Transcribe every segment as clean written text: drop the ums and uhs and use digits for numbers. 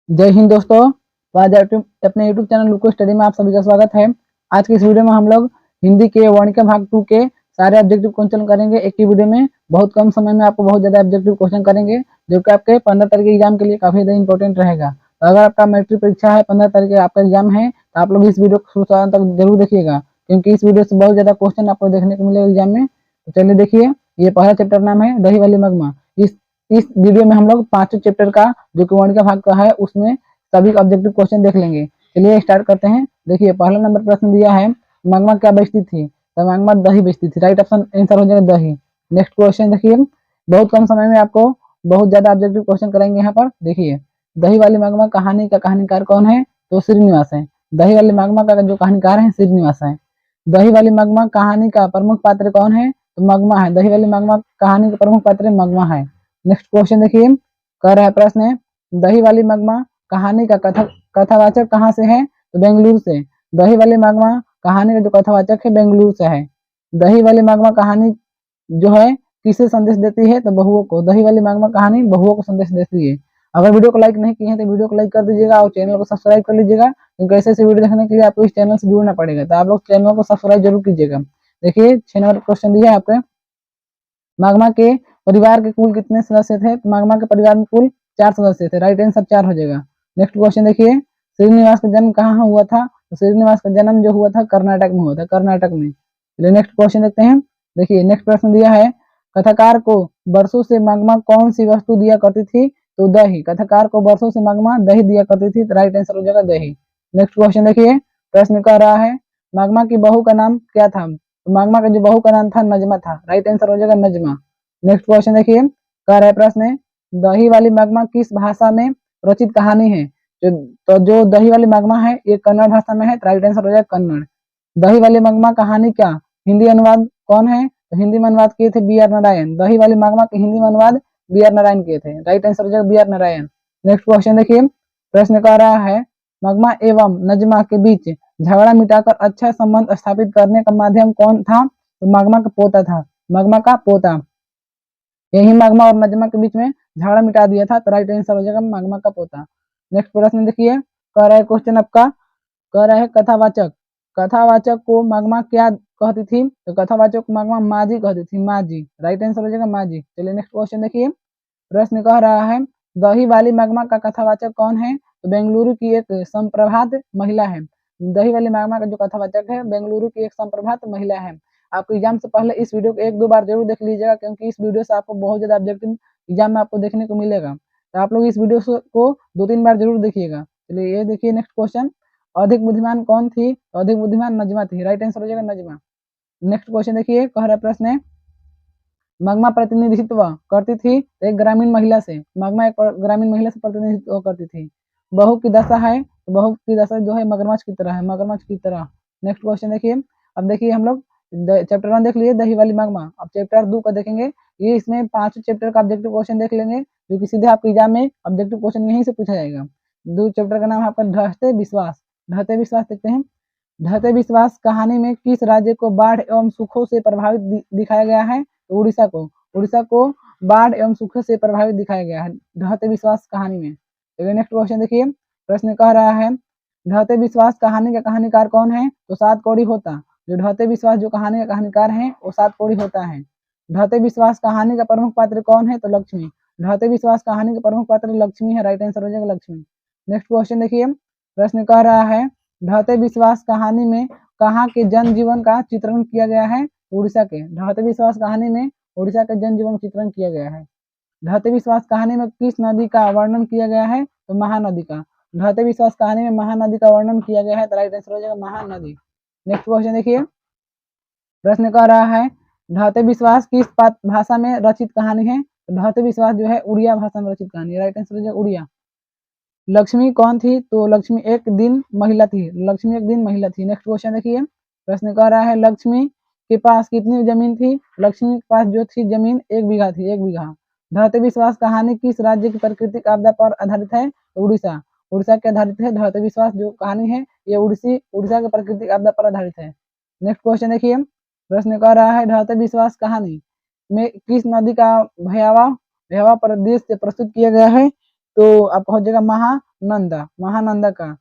जय हिंद दोस्तों। तो आज अपने यूट्यूब चैनल लुको स्टडी में आप सभी का स्वागत है। आज की इस वीडियो में हम लोग हिंदी के वर्णिका भाग 2 के सारे ऑब्जेक्टिव क्वेश्चन करेंगे एक ही वीडियो में। बहुत कम समय में आपको बहुत ज्यादा ऑब्जेक्टिव क्वेश्चन करेंगे, जो कि आपके 15 तारीख के एग्जाम के लिए काफी ज्यादा इंपॉर्टेंट रहेगा। तो अगर आपका मैट्रिक परीक्षा है, 15 तारीख आपका एग्जाम है, तो आप लोग इस वीडियो को शुरू से अंत तक जरूर देखिएगा, क्योंकि इस वीडियो से बहुत ज्यादा क्वेश्चन आपको देखने को मिलेगा एग्जाम में। तो चलिए देखिए, ये पहला चैप्टर नाम है दही वाली मगमा। इस वीडियो में हम लोग पांचों चैप्टर का जो कि वर्णिका भाग का है उसमें सभी ऑब्जेक्टिव क्वेश्चन देख लेंगे। चलिए स्टार्ट करते हैं। देखिए पहला नंबर प्रश्न दिया है, मगमा क्या बेचती थी? तो मगमा दही बेचती थी। राइट ऑप्शन आंसर हो जाएगा दही। नेक्स्ट क्वेश्चन देखिए, बहुत कम समय में आपको बहुत ज्यादा ऑब्जेक्टिव क्वेश्चन कराएंगे यहाँ पर। देखिए, दही वाली मगमा कहानी का कहानीकार कौन है? तो श्रीनिवास है। दही वाली मगमा का जो कहानीकार है श्रीनिवास है। दही वाली मगमा कहानी का प्रमुख पात्र कौन है? तो मगमा है। दही वाली मगमा कहानी का प्रमुख पात्र मगमा है। नेक्स्ट क्वेश्चन देखिए, कह रहा है प्रश्न, दही वाली मगमा कहानी का कथावाचक कहाँ से है? तो बेंगलुरु से। दही वाली मगमा कहानी का जो कथावाचक है बेंगलुरु से है। दही वाली मगमा कहानी जो है किसे संदेश देती है? तो बहुओं को। दही वाली मगमा कहानी बहुओं को संदेश देती है। अगर वीडियो को लाइक नहीं किए हैं तो वीडियो को लाइक कर दीजिएगा और चैनल को सब्सक्राइब कर लीजिएगा, क्योंकि ऐसे ऐसे वीडियो देखने के लिए आपको इस चैनल से जुड़ना पड़ेगा। तो आप लोग चैनल को सब्सक्राइब जरूर कीजिएगा। देखिए 6 नंबर क्वेश्चन दिया है आपके, मगमा के परिवार के कुल कितने सदस्य थे? तो मगमा के परिवार में कुल 4 सदस्य थे। राइट आंसर 4 हो जाएगा। नेक्स्ट क्वेश्चन देखिए, श्रीनिवास का जन्म कहाँ हुआ था? तो श्रीनिवास का जन्म जो हुआ था कर्नाटक में हुआ था, कर्नाटक में। चलिए नेक्स्ट क्वेश्चन देखते हैं। देखिए नेक्स्ट प्रश्न दिया है, कथाकार को बरसों से मगमा कौन सी वस्तु दिया करती थी? तो दही। कथाकार को बरसों से मगमा दही दिया करती थी। तो राइट आंसर हो जाएगा दही। नेक्स्ट क्वेश्चन देखिए, प्रश्न कह रहा है, मगमा की बहू का नाम क्या था? तो मगमा का जो बहू का नाम था नजमा था। राइट आंसर हो जाएगा नजमा। नेक्स्ट क्वेश्चन देखिए, कह रहा है प्रश्न, दही वाली मगमा किस भाषा में रचित कहानी है? जो दही वाली मगमा है ये कन्नड़ भाषा में है। राइट आंसर हो जाएगा कन्नड़। दही वाली मगमा कहानी का हिंदी अनुवाद कौन है? तो हिंदी में अनुवाद किए थे बी आर नारायण। दही वाली मगमा के हिंदी में अनुवाद बी आर नारायण किए थे। राइट आंसर हो जाएगा B R Narayan. Next question देखिए, प्रश्न कह रहा है, मगमा एवं नजमा के बीच झगड़ा मिटाकर अच्छा संबंध स्थापित करने का माध्यम कौन था? तो मगमा का पोता था। मगमा का पोता। यही मगमा और नजमा के बीच में झगड़ा मिटा दिया था। तो राइट आंसर हो जाएगा मगमा का पोता। नेक्स्ट प्रश्न देखिए, कह रहा है क्वेश्चन आपका, कह रहा है कथावाचक, कथावाचक को मगमा क्या कहती थी? तो कथावाचक को मगमा माजी कहती थी, माजी। राइट आंसर हो जाएगा माजी। चलिए नेक्स्ट क्वेश्चन देखिए, प्रश्न कह रहा है, दही वाली मगमा का कथावाचक कौन है? तो बेंगलुरु की एक संप्रभात महिला है। दही वाली मगमा का जो कथावाचक है बेंगलुरु की एक संप्रभात महिला है। आपको एग्जाम से पहले इस वीडियो को 1-2 बार जरूर देख लीजिएगा, क्योंकि इस वीडियो से आपको बहुत ज्यादा ऑब्जेक्टिव एग्जाम में आपको देखने को मिलेगा। तो आप लोग इस वीडियो को 2-3 बार जरूर देखिएगा। चलिए ये देखिए नेक्स्ट क्वेश्चन, अधिक बुद्धिमान कौन थी? तो अधिक बुद्धिमान नजमा थी। राइट आंसर हो जाएगा नजमा। नेक्स्ट क्वेश्चन देखिए, कह रहा प्रश्न है, मगमा प्रतिनिधित्व करती थी एक ग्रामीण महिला से। मगमा एक ग्रामीण महिला से प्रतिनिधित्व करती थी। बहू की दशा है, तो बहू की दशा जो है मगरमच्छ की तरह है, मगरमच्छ की तरह। नेक्स्ट क्वेश्चन देखिए, अब देखिए हम लोग चैप्टर 1 देख लिए दही वाली मगमा, अब चैप्टर 2 का देखेंगे। ये इसमें 5 चैप्टर का ऑब्जेक्टिव क्वेश्चन देख लेंगे, जो कि सीधे आपके एग्जाम में ऑब्जेक्टिव क्वेश्चन यहीं से पूछा जाएगा। 2 चैप्टर का नाम है आपका ढहते विश्वास। ढहते विश्वास देखते हैं। ढहते विश्वास कहानी में किस राज्य को बाढ़ एवं सूखों से प्रभावित दिखाया गया है? तो उड़ीसा को। उड़ीसा को बाढ़ एवं सूखे से प्रभावित दिखाया गया है ढहते विश्वास कहानी में। तो नेक्स्ट क्वेश्चन देखिए, प्रश्न कह रहा है, ढहते विश्वास कहानी का कहानीकार कौन है? तो सात कौड़ी होता। जो ढहते विश्वास जो कहानी का कहानीकार है वो सात कौड़ी होता है। ढहते विश्वास कहानी का प्रमुख पात्र कौन है? तो लक्ष्मी। ढहते विश्वास कहानी का प्रमुख पात्र लक्ष्मी है। राइट आंसर हो जाएगा लक्ष्मी। नेक्स्ट क्वेश्चन देखिए, प्रश्न कह रहा है, ढहते विश्वास कहानी में कहाँ के जन जीवन का चित्रण किया गया है? उड़ीसा के। ढहते विश्वास कहानी में उड़ीसा के जन जीवन चित्रण किया गया है। ढहते विश्वास कहानी में किस नदी का वर्णन किया गया है? तो महानदी का। ढहते विश्वास कहानी में महानदी का वर्णन किया गया है। तो राइट आंसर हो जाएगा महानदी। नेक्स्ट क्वेश्चन देखिए, प्रश्न कह रहा है, ढहते विश्वास किस भाषा में रचित कहानी है? तो ढहते विश्वास जो है उड़िया भाषा में रचित कहानी है। राइट आंसर हो जाएगा उड़िया। लक्ष्मी कौन थी? तो लक्ष्मी एक दिन महिला थी। लक्ष्मी एक दिन महिला थी। नेक्स्ट क्वेश्चन देखिए, प्रश्न कह रहा है, लक्ष्मी के पास कितनी जमीन थी? लक्ष्मी के पास जो थी जमीन 1 बीघा थी, 1 बीघा। ढहते विश्वास कहानी किस राज्य की प्राकृतिक आपदा पर आधारित है? तो उड़ीसा। उड़ीसा के आधारित है ढहते विश्वास जो कहानी है, ये उड़ीसा के प्राकृतिक आपदा पर आधारित है। नेक्स्ट क्वेश्चन देखिए, प्रश्न कह रहा है, ढहते विश्वास कहानी में किस नदी का भयावह भयावह परिदृश्य प्रस्तुत किया गया है? तो आपका हो जाएगा महानंदा, महानंदा का।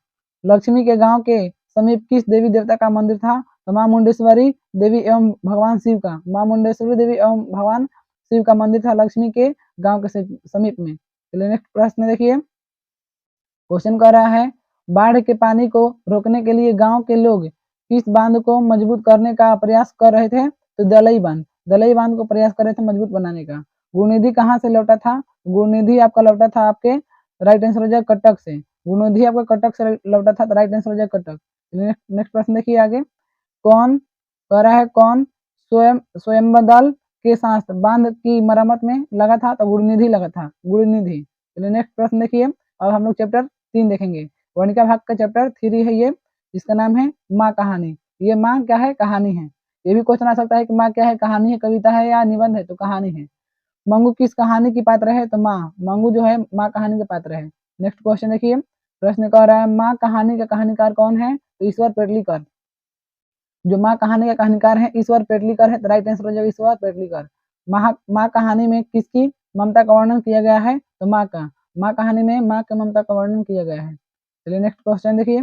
लक्ष्मी के गांव के समीप किस देवी देवता का मंदिर था? तो मां मुंडेश्वरी देवी एवं भगवान शिव का, मां मुंडेश्वरी देवी एवं भगवान शिव का मंदिर था लक्ष्मी के गांव के समीप में। चलिए नेक्स्ट प्रश्न देखिए, क्वेश्चन कर रहा है बाढ़ के पानी को रोकने के लिए गांव के लोग किस बांध को मजबूत करने का प्रयास कर रहे थे? तो दलई बांध, दलई बांध को प्रयास कर रहे थे मजबूत बनाने का। गुरुनिधि कहाँ से लौटा था? गुरुनिधि आपका लौटा था आपके राइट आंसर हो जाएगा कटक से। गुरुनिधि आपका कटक से लौटा था, तो राइट आंसर हो जाएगा कटक। नेक्स्ट प्रश्न देखिए आगे, कौन कह रहा है कौन स्वयंबदल के साथ बांध की मरम्मत में लगा था? तो गुरुनिधि लगा था, गुरुनिधि। चलिए नेक्स्ट प्रश्न देखिए, अब हम लोग चैप्टर 3 देखेंगे। वर्णिका भाग का चैप्टर 3 है ये, जिसका नाम है माँ कहानी। ये माँ क्या है? कहानी है। ये भी क्वेश्चन आ सकता है कि माँ क्या है? कहानी है, कविता है या निबंध है? तो कहानी है। मंगू किस कहानी की पात्र है? तो माँ, मंगू जो है माँ कहानी के पात्र है। नेक्स्ट क्वेश्चन देखिए, प्रश्न कह रहा है माँ कहानी का कहानीकार कौन है? तो ईश्वर पेटलीकर। जो माँ कहानी का कहानीकार है ईश्वर पेटलीकर है, तो राइट आंसर हो जाएगा ईश्वर पेटलीकर। माँ कहानी में किसकी ममता का वर्णन किया गया है? तो माँ का। माँ कहानी में माँ की ममता का वर्णन किया गया है। चलिए नेक्स्ट क्वेश्चन देखिए,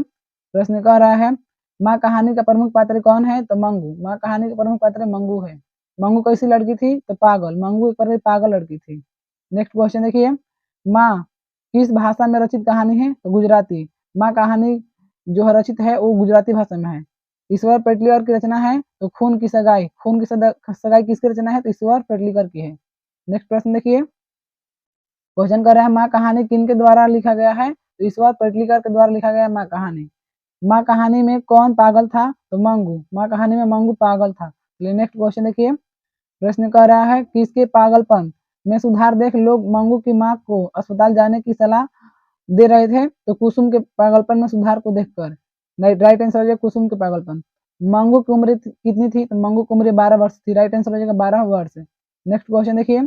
प्रश्न कह रहा है माँ कहानी का प्रमुख पात्र कौन है? तो मंगू। माँ कहानी का प्रमुख पात्र मंगू है। मंगू कैसी लड़की थी? तो पागल। मंगू एक पागल लड़की थी। नेक्स्ट क्वेश्चन देखिए, माँ किस भाषा में रचित कहानी है? तो गुजराती। माँ कहानी जो है रचित है वो गुजराती भाषा में है। ईश्वर पेटलीकर की रचना है तो खून की सगाई। खून की सगाई किसकी रचना है? तो ईश्वर पेटलीकर की है। नेक्स्ट प्रश्न देखिए, क्वेश्चन कर रहा है माँ कहानी किन के द्वारा लिखा गया है? तो ईश्वर पेटलीकर के द्वारा लिखा गया है माँ कहानी। माँ कहानी में कौन पागल था? तो मंगू। माँ कहानी में मंगू पागल था। चलिए नेक्स्ट क्वेश्चन देखिए, प्रश्न कर रहा है किसके पागलपन में सुधार देख लोग मंगू की माँ को अस्पताल जाने की सलाह दे रहे थे? तो कुसुम के पागलपन में सुधार को देखकर। राइट आंसर हो जाएगा कुसुम के पागलपन। मंगू की उम्र कितनी थी? तो मंगू की उम्र 12 वर्ष थी। राइट आंसर हो जाएगा 12 वर्ष। नेक्स्ट क्वेश्चन देखिए,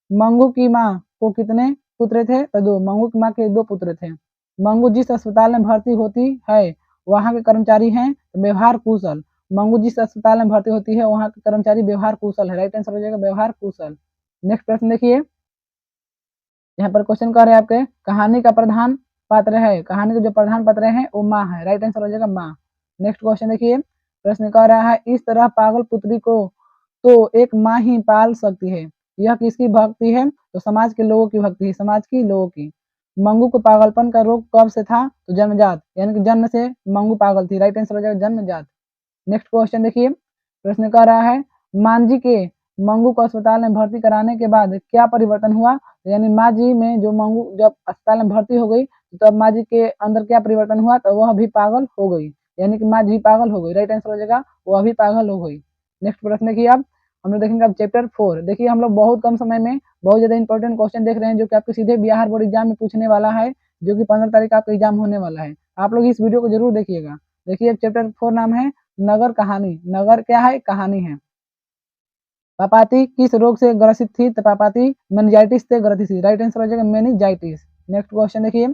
मंगू की माँ को कितने पुत्र थे? तो 2। मंगू की माँ के 2 पुत्र थे। मंगू जिस अस्पताल में भर्ती होती है वहाँ के कर्मचारी हैं व्यवहार कुशल। मंगू जिस अस्पताल में भर्ती होती है वहाँ के कर्मचारी व्यवहार कुशल है। राइट आंसर हो जाएगा व्यवहार कुशल। नेक्स्ट प्रश्न देखिए, यहाँ पर क्वेश्चन कर रहे हैं आपके कहानी का प्रधान पात्र है, कहानी के जो प्रधान पात्र है वो माँ है। राइट आंसर हो जाएगा माँ। नेक्स्ट क्वेश्चन देखिए, प्रश्न कह रहा है इस तरह पागल पुत्री को तो एक माँ ही पाल सकती है, यह किसकी भक्ति है? तो समाज के लोगों की भक्ति है, समाज की लोगों की। मंगू को पागलपन का रोग कब से था? तो जन्मजात, यानी कि जन्म से मंगू पागल थी। राइट आंसर हो जाएगा जन्मजात। नेक्स्ट क्वेश्चन देखिए, प्रश्न कर रहा है मांझी के मंगू को अस्पताल में भर्ती कराने के बाद क्या परिवर्तन हुआ? यानी माँ जी में जो मंगू जब अस्पताल में भर्ती हो गई तो अब माँ जी के अंदर क्या परिवर्तन हुआ? तो वह भी पागल हो गई, यानी कि माँ जी पागल हो गई। राइट आंसर हो जाएगा वह भी पागल हो गई। नेक्स्ट प्रश्न देखिए, अब हम लोग देखेंगे अब चैप्टर 4। देखिए हम लोग बहुत कम समय में बहुत ज्यादा इंपॉर्टेंट क्वेश्चन देख रहे हैं जो कि आपके सीधे बिहार बोर्ड एग्जाम में पूछने वाला है, जो कि 15 तारीख का आपका एग्जाम होने वाला है। आप लोग इस वीडियो को जरूर देखिएगा। देखिए चैप्टर 4 नाम है नगर कहानी। नगर क्या है? कहानी है। पापाती किस रोग से ग्रसित थी? तो पापाती मेनिंजाइटिस से ग्रसित थी। राइट आंसर हो जाएगा मेनिंजाइटिस। नेक्स्ट क्वेश्चन देखिए,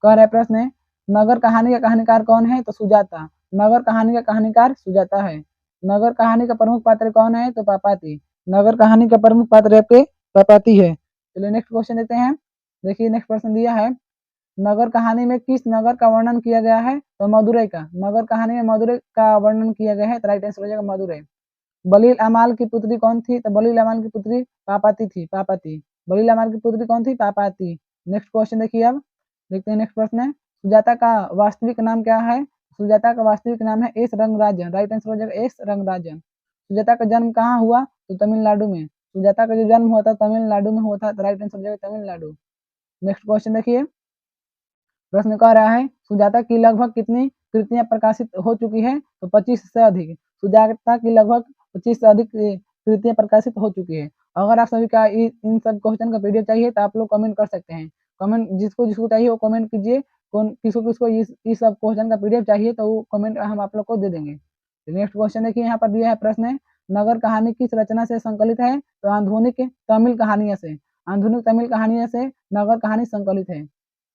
कह रहा है प्रश्न नगर कहानी का कहानीकार कौन है? तो सुजाता। नगर कहानी का कहानीकार सुजाता है। नगर कहानी का प्रमुख पात्र कौन है? तो पापाती। नगर कहानी का प्रमुख पात्र आपके पापाती है। चलिए नेक्स्ट क्वेश्चन देखते हैं। देखिए नेक्स्ट प्रश्न दिया है नगर कहानी में किस नगर का वर्णन किया गया है? तो मदुरई का। नगर कहानी में मदुरई का वर्णन किया गया है, तो राइट आंसर हो जाएगा मदुरई। बलील अमाल की पुत्री कौन थी? तो बलील अमाल की पुत्री पापाती थी, पापाती। बलील अमाल की पुत्री कौन थी? पापाती। नेक्स्ट क्वेश्चन देखिए, अब देखते हैं नेक्स्ट प्रश्न है सुजाता का वास्तविक नाम क्या है? सुजाता का वास्तविक नाम है एस रंगराजन। राइट आंसर हो जाएगा एस रंगराजन। सुजाता का जन्म कहाँ हुआ? तो तमिलनाडु में। सुजाता का जो जन्म हुआ था तमिलनाडु में हुआ था, तो राइट आंसर हो जाएगा तमिलनाडु। नेक्स्ट क्वेश्चन देखिए, प्रश्न कह रहा है सुजाता की लगभग कितनी कृतियां प्रकाशित हो चुकी है? तो 25 से अधिक। सुजाता की लगभग 25 से अधिक कृतियां प्रकाशित हो चुकी है। अगर आप सभी का इन सब क्वेश्चन का पीडीएफ चाहिए तो आप लोग कमेंट कर सकते हैं। कमेंट जिसको जिसको चाहिए वो कमेंट कीजिए। कौन किसको किसको इस सब क्वेश्चन का पीडीएफ चाहिए तो वो कमेंट हम आप लोग को दे देंगे। नेक्स्ट क्वेश्चन देखिए, यहाँ पर दिया है प्रश्न नगर कहानी किस रचना से संकलित है? तो आधुनिक तमिल कहानियों से। आधुनिक तमिल कहानियों से नगर कहानी संकलित है।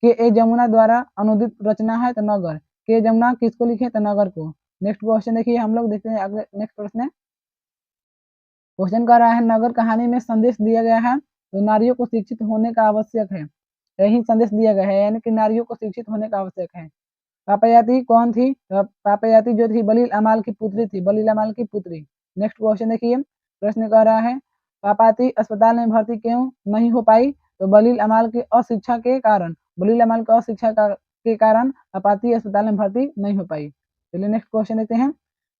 के ए जमुना द्वारा अनुदित रचना है तो नगर। के जमुना किसको लिखे? तो नगर को। नेक्स्ट क्वेश्चन देखिए, हम लोग देखते हैं अगले नेक्स्ट प्रश्न। क्वेश्चन कर रहा है नगर कहानी में संदेश दिया गया है तो नारियों को शिक्षित होने का आवश्यक है। यही संदेश दिया गया है, यानी कि नारियों को शिक्षित होने का आवश्यक है। पापयाती कौन थी? पापयाती जो थी बलील अमाल की पुत्री थी, बलील अमाल की पुत्री। नेक्स्ट क्वेश्चन देखिए, प्रश्न कह रहा है पापाती अस्पताल में भर्ती क्यों नहीं हो पाई? तो बलील अमाल की अशिक्षा के कारण, बलील अमाल की अशिक्षा के कारण पापाती अस्पताल में भर्ती नहीं हो पाई। चलिए नेक्स्ट क्वेश्चन देखते हैं।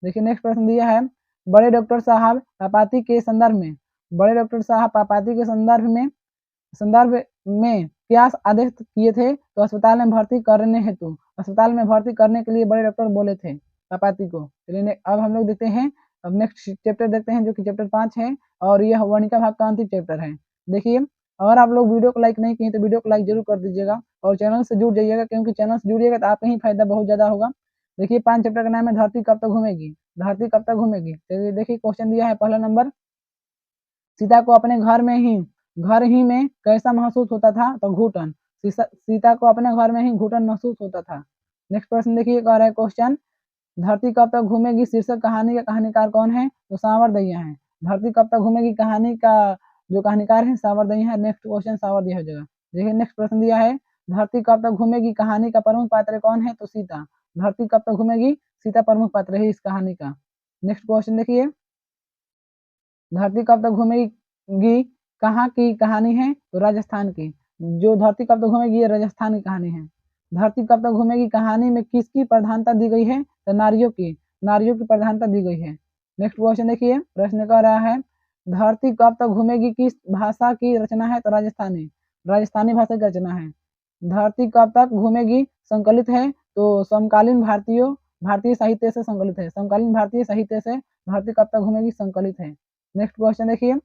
देखिए नेक्स्ट प्रश्न दिया है, बड़े डॉक्टर साहब पापाती के संदर्भ में, बड़े डॉक्टर साहब पापाती के संदर्भ में क्या आदेश किए थे? तो अस्पताल में भर्ती करने हेतु, अस्पताल में भर्ती करने के लिए बड़े डॉक्टर बोले थे पापाती को। चलिए अब हम लोग देखते हैं, अब नेक्स्ट चैप्टर देखते हैं जो कि चैप्टर 5 है और यह वर्णिका भाग का अंतिम चैप्टर है। देखिए अगर आप लोग वीडियो को लाइक नहीं किए तो वीडियो को लाइक जरूर कर दीजिएगा और चैनल से जुड़ जाइएगा, क्योंकि चैनल से जुड़िएगा तो आपका ही फायदा बहुत ज्यादा होगा। देखिए 5 चैप्टर का नाम है धरती कब तक घूमेगी, धरती कब तक घूमेगी। चलिए देखिए क्वेश्चन दिया है पहला नंबर, सीता को अपने घर ही में कैसा महसूस होता था? तो घुटन। सीता को अपने घर में ही घुटन महसूस होता था। नेक्स्ट प्रश्न देखिए, कह रहा है क्वेश्चन, धरती कब तक घूमेगी शीर्षक कहानी का कहानीकार कौन है? तो सांवरदैया है। धरती कब तक घूमेगी कहानी का जो कहानीकार है सांवरदैया है। नेक्स्ट क्वेश्चन सांवरदैया हो जाएगा। देखिए नेक्स्ट प्रश्न दिया है, धरती कब तक घूमेगी कहानी का प्रमुख पात्र कौन है? तो सीता। धरती कब तक घूमेगी, सीता प्रमुख पात्र है इस कहानी का। नेक्स्ट क्वेश्चन देखिए, धरती कब तक घूमेगी कहाँ की कहानी है? तो राजस्थान की। जो धरती कब तक घूमेगी ये राजस्थान की कहानी है। धरती कब तक घूमेगी कहानी में किसकी प्रधानता दी गई है? तो नारियों की, नारियों की प्रधानता दी गई है। नेक्स्ट क्वेश्चन देखिए, प्रश्न कह रहा है, धरती कब तक घूमेगी किस भाषा की रचना है? तो राजस्थानी, राजस्थानी भाषा की रचना है। धरती कब तक घूमेगी संकलित है? तो समकालीन भारतीय साहित्य से संकलित है, समकालीन भारतीय साहित्य से धरती कब तक घूमेगी संकलित है। नेक्स्ट क्वेश्चन देखिए,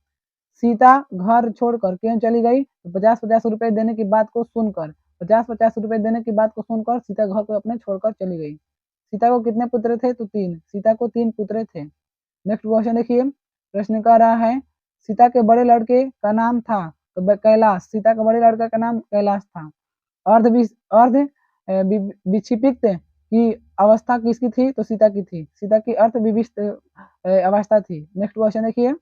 सीता घर छोड़कर क्यों चली गई? तो 50-50 रुपए देने की बात को सुनकर, 50-50 रुपए देने की बात को सुनकर सीता घर को अपने छोड़कर चली गई। सीता को कितने पुत्र थे? तो 3, सीता को 3 पुत्र थे। नेक्स्ट क्वेश्चन देखिए, प्रश्न कह रहा है, सीता के बड़े लड़के का नाम था? तो कैलाश, सीता के बड़े लड़के का नाम कैलाश था। अर्ध विक्षिपित की अवस्था किसकी थी? तो सीता की थी, सीता की अर्थ विविष्ट अवस्था थी। नेक्स्ट क्वेश्चन देखिए,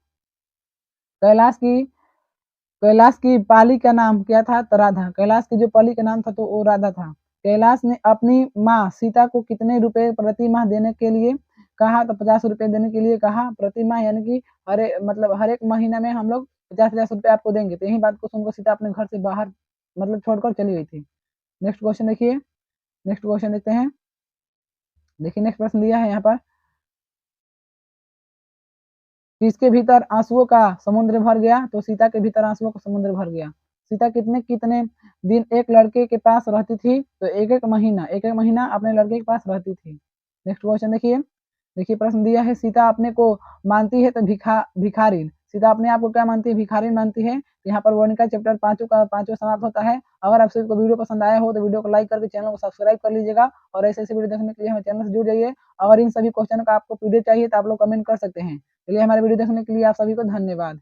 कैलाश की पाली का नाम क्या था? तो राधा। कैलाश की जो पाली का नाम था तो वो राधा था। कैलाश ने अपनी माँ सीता को कितने रुपए प्रति माह देने के लिए कहा? तो 50 रुपए देने के लिए कहा प्रति माह, यानी कि हर एक महीना में हम लोग 50-50 रुपए आपको देंगे। तो यही बात को सुनकर सीता अपने घर से बाहर छोड़कर चली गई थी। नेक्स्ट क्वेश्चन देखिए, नेक्स्ट क्वेश्चन देखते हैं। देखिए नेक्स्ट प्रश्न दिया है यहाँ पर, किसके भीतर आंसुओं का समुद्र भर गया? तो सीता के भीतर आंसुओं का समुद्र भर गया। सीता कितने कितने दिन एक लड़के के पास रहती थी? तो एक एक महीना अपने लड़के के पास रहती थी। नेक्स्ट क्वेश्चन देखिए, देखिए प्रश्न दिया है, सीता अपने को मानती है तो भिखारिन। सीता अपने आप को क्या मानती है? भिखारिन मानती है। यहाँ पर वर्णिका चैप्टर 5 का 5 समाप्त होता है। अगर आप सभी को वीडियो पसंद आया हो तो वीडियो को लाइक करके चैनल को सब्सक्राइब कर लीजिएगा और ऐसे ऐसे वीडियो देखने के लिए हमारे चैनल से जुड़ जाइए। अगर इन सभी क्वेश्चन का आपको पीडीएफ चाहिए तो आप लोग कमेंट कर सकते हैं। चलिए हमारे वीडियो देखने के लिए आप सभी को धन्यवाद।